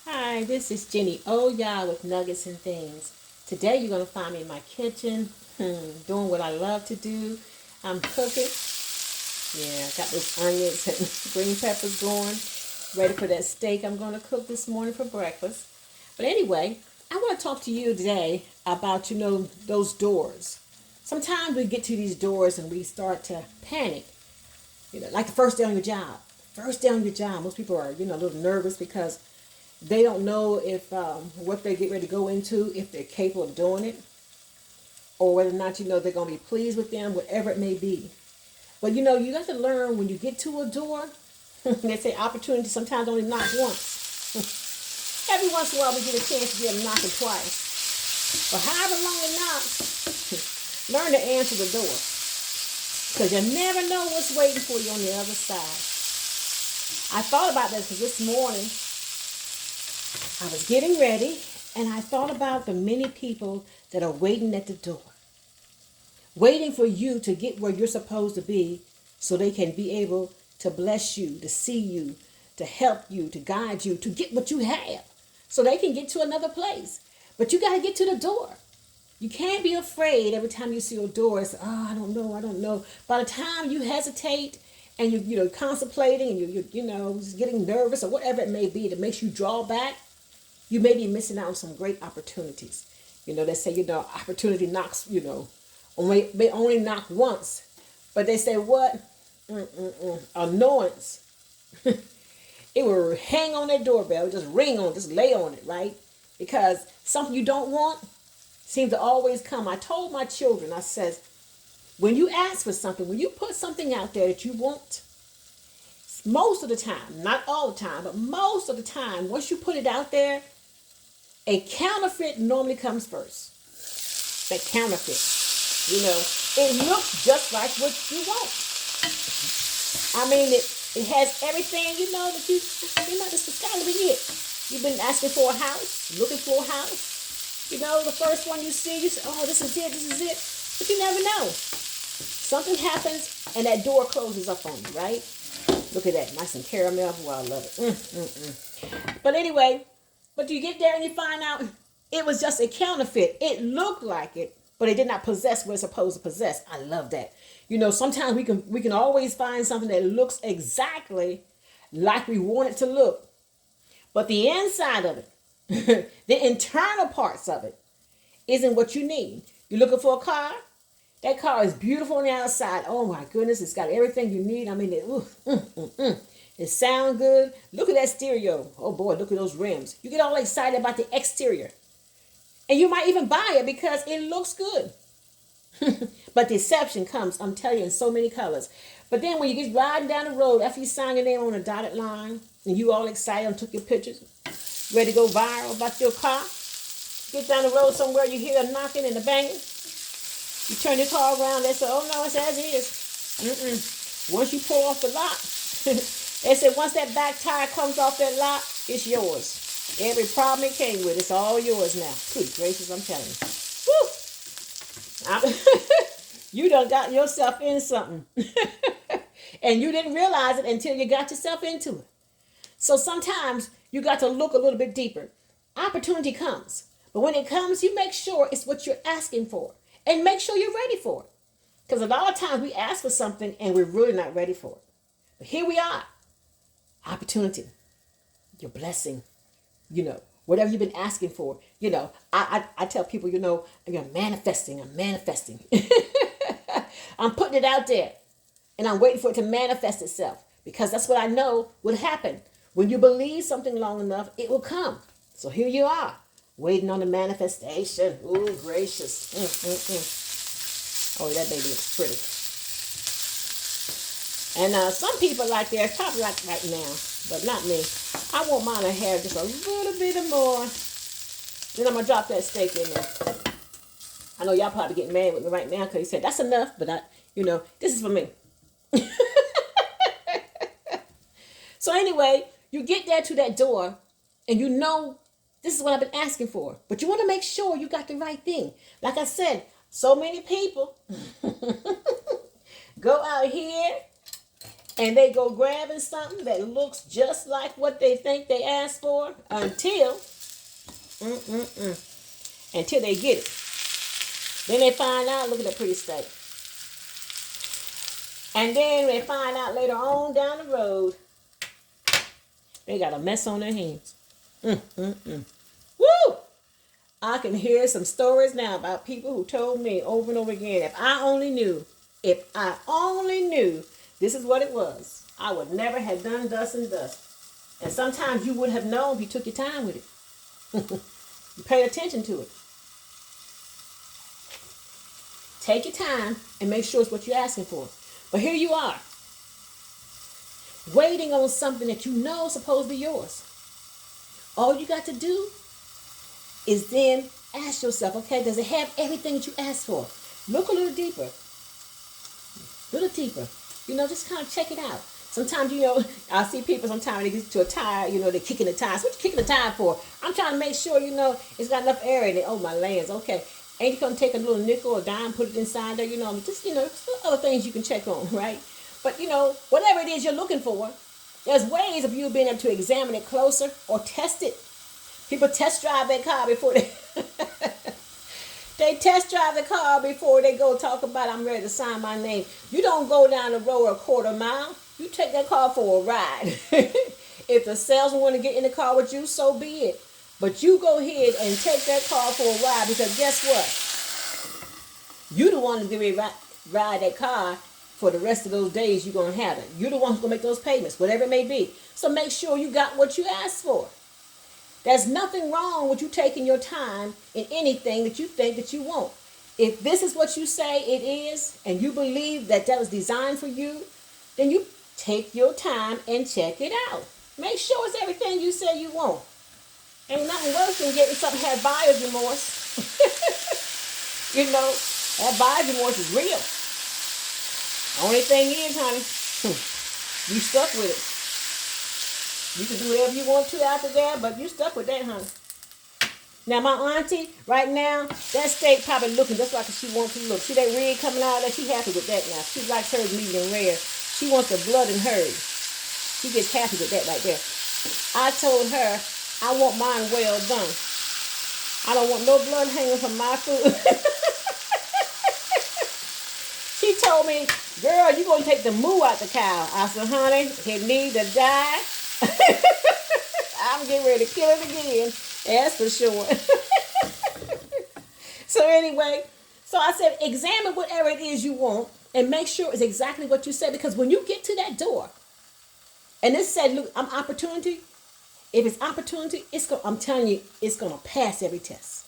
Hi, this is Jenny. Oh, y'all with nuggets and things. Today you're gonna find me in my kitchen, doing what I love to do. I'm cooking. Yeah, got those onions and green peppers going, ready for that steak I'm gonna cook this morning for breakfast. But anyway, I want to talk to you today about those doors. Sometimes we get to these doors and we start to panic. Like the first day on your job. First day on your job, most people are a little nervous because they don't know if what they get ready to go into, if they're capable of doing it, or whether or not they're going to be pleased with them, whatever it may be. But you got to learn when you get to a door. They say opportunity sometimes only knock once. Every once in a while we get a chance to get them knocking twice. But however long it knocks, learn to answer the door. Because you never know what's waiting for you on the other side. I thought about this because this morning I was getting ready and I thought about the many people that are waiting at the door, waiting for you to get where you're supposed to be so they can be able to bless you, to see you, to help you, to guide you, to get what you have so they can get to another place. But you got to get to the door. You can't be afraid every time you see a door. It's, I don't know, I don't know. By the time you hesitate and you're contemplating and you just getting nervous or whatever it may be that makes you draw back, you may be missing out on some great opportunities. They say, opportunity knocks, may only knock once. But they say what? Annoyance. It will hang on that doorbell, just ring on, just lay on it, right? Because something you don't want seems to always come. I told my children, I says, when you ask for something, when you put something out there that you want, most of the time, not all the time, but most of the time, once you put it out there, a counterfeit normally comes first. That counterfeit. It looks just like what you want. I mean, it has everything, that this is gotta be it. You've been asking for a house, looking for a house. The first one you see, you say, oh, this is it. But you never know. Something happens and that door closes up on you, right? Look at that, nice and caramel. Well, I love it. But anyway, but you get there and you find out it was just a counterfeit. It looked like it, but it did not possess what it's supposed to possess. I love that. Sometimes we can always find something that looks exactly like we want it to look. But the inside of it, the internal parts of it, isn't what you need. You're looking for a car. That car is beautiful on the outside. Oh my goodness, it's got everything you need. I mean, it sounds good. Look at that stereo. Oh boy, look at those rims. You get all excited about the exterior. And you might even buy it because it looks good. But deception comes, I'm telling you, in so many colors. But then when you get riding down the road, after you sign your name on a dotted line, and you all excited and took your pictures, ready to go viral about your car, get down the road somewhere, you hear a knocking and a banging. You turn your car around, they say, oh no, it's as is. Once you pull off the lot, they said once that back tire comes off that lot, it's yours. Every problem it came with, it's all yours now. Good gracious, I'm telling you. Woo! You done got yourself in something. And you didn't realize it until you got yourself into it. So sometimes you got to look a little bit deeper. Opportunity comes. But when it comes, you make sure it's what you're asking for. And make sure you're ready for it. Because a lot of times we ask for something and we're really not ready for it. But here we are. Opportunity. Your blessing. Whatever you've been asking for. I tell people, I'm manifesting. I'm putting it out there. And I'm waiting for it to manifest itself. Because that's what I know will happen. When you believe something long enough, it will come. So here you are. Waiting on the manifestation. Ooh, gracious. Oh, that baby looks pretty. And some people like their probably like right now, but not me. I want mine to have just a little bit more. Then I'm going to drop that steak in there. I know y'all probably getting mad with me right now because you said, that's enough, but this is for me. So anyway, you get there to that door and this is what I've been asking for. But you want to make sure you got the right thing. Like I said, so many people go out here And they go grabbing something that looks just like what they think they asked for until they get it. Then they find out, look at that pretty steak. And then they find out later on down the road, they got a mess on their hands. Woo! I can hear some stories now about people who told me over and over again, if I only knew this is what it was, I would never have done thus and thus. And sometimes you would have known if you took your time with it. You paid attention to it. Take your time and make sure it's what you're asking for. But here you are, waiting on something that you know is supposed to be yours. All you got to do is then ask yourself, okay, does it have everything that you asked for? Look a little deeper. Just kind of check it out. Sometimes, I see people sometimes they get to a tire, they're kicking the tires. What you kicking the tire for? I'm trying to make sure, it's got enough air in it. Oh, my lands. Okay. Ain't you gonna take a little nickel or dime, put it inside there, just, other things you can check on, right? But, whatever it is you're looking for, there's ways of you being able to examine it closer or test it. People test drive their car before they they test drive the car before they go talk about, I'm ready to sign my name. You don't go down the road a quarter mile. You take that car for a ride. If the salesman want to get in the car with you, so be it. But you go ahead and take that car for a ride, because guess what? You the one to ride that car for the rest of those days you're going to have it. You're the one who's going to make those payments, whatever it may be. So make sure you got what you asked for. There's nothing wrong with you taking your time in anything that you think that you want. If this is what you say it is, and you believe that was designed for you, then you take your time and check it out. Make sure it's everything you say you want. Ain't nothing worse than getting something that had buyer's remorse. That buyer's remorse is real. Only thing is, honey, you stuck with it. You can do whatever you want to after that, but you stuck with that, honey. Now, my auntie, right now, that steak probably looking just like she wants to look. See that red coming out of that? She happy with that now. She likes hers medium rare. She wants the blood in hers. She gets happy with that right there. I told her, I want mine well done. I don't want no blood hanging from my food. She told me, girl, you going to take the moo out the cow. I said, honey, it need to die. I'm getting ready to kill it again. That's for sure. So anyway, so I said, examine whatever it is you want and make sure it's exactly what you said. Because when you get to that door, and it said, look, I'm opportunity. If it's opportunity, I'm telling you, it's going to pass every test.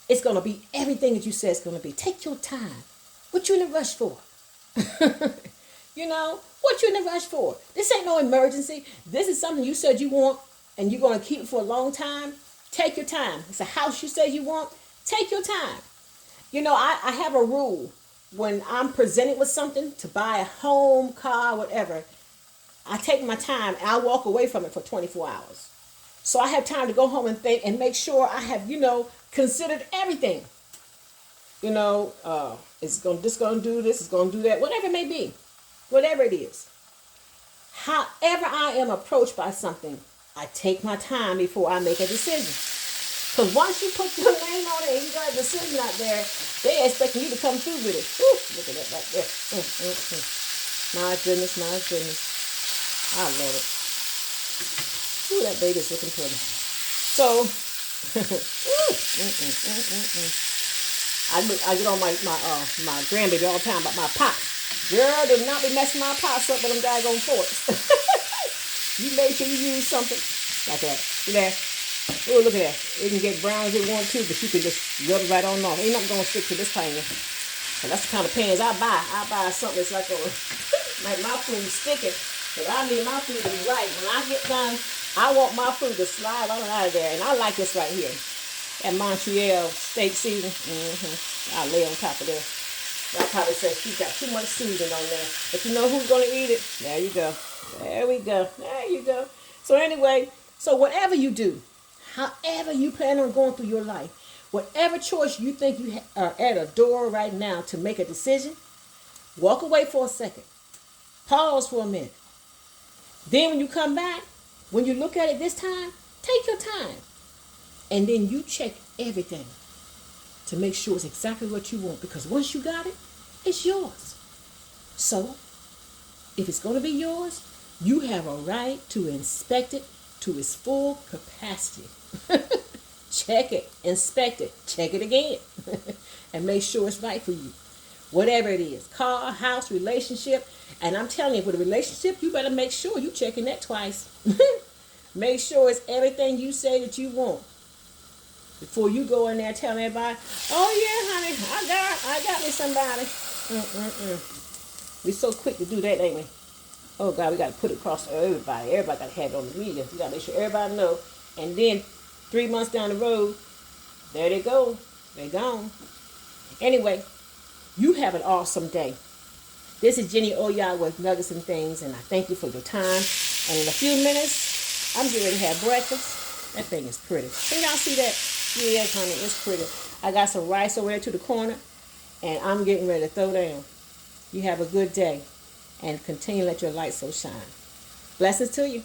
It's going to be everything that you said it's going to be. Take your time. What you in a rush for? What you in a rush for? This ain't no emergency. This is something you said you want, and you're going to keep it for a long time. Take your time. It's a house you said you want. Take your time. I have a rule. When I'm presented with something to buy a home, car, whatever, I take my time and I walk away from it for 24 hours. So I have time to go home and think and make sure I have, considered everything. It's going to do this, it's going to do that, whatever it may be. Whatever it is. However I am approached by something, I take my time before I make a decision. Because once you put your name on it and you got a decision out there, they're expecting you to come through with it. Woo, look at that right there. My goodness, my goodness. I love it. Ooh, that baby's looking pretty. So, I get on my grandbaby all the time about my pots. Girl, do not be messing my pots up with them daggone forks. You make sure you use something like that. See that? Oh, look at that. It can get brown as it wants to, but you can just rub it right on off. Ain't nothing going to stick to this pan. So that's the kind of pans I buy. I buy something that's like like my food sticking. But I need my food to be right. When I get done, I want my food to slide on out of there. And I like this right here. That Montreal steak season. I'll lay on top of there. I probably say she's got too much seasoning on there. But you know who's going to eat it? There you go. There we go. There you go. So anyway, so whatever you do, however you plan on going through your life, whatever choice you think you are at a door right now to make a decision, walk away for a second. Pause for a minute. Then when you come back, when you look at it this time, take your time. And then you check everything to make sure it's exactly what you want. Because once you got it, it's yours. So, if it's going to be yours, you have a right to inspect it to its full capacity. Check it, inspect it, check it again, and make sure it's right for you. Whatever it is, car, house, relationship. And I'm telling you, with a relationship, you better make sure you're checking that twice. Make sure it's everything you say that you want. Before you go in there telling everybody, oh yeah, honey, I got me somebody. We're so quick to do that, ain't we? Oh God, we got to put it across to everybody. Everybody got to have it on the media. You got to make sure everybody know. And then 3 months down the road, there they go. They're gone. Anyway, you have an awesome day. This is Jenny Oya with Nuggets and Things, and I thank you for your time. And in a few minutes, I'm getting ready to have breakfast. That thing is pretty. Can y'all see that? Yeah, honey, it's pretty. I got some rice over there to the corner, and I'm getting ready to throw down. You have a good day, and continue to let your light so shine. Blessings to you.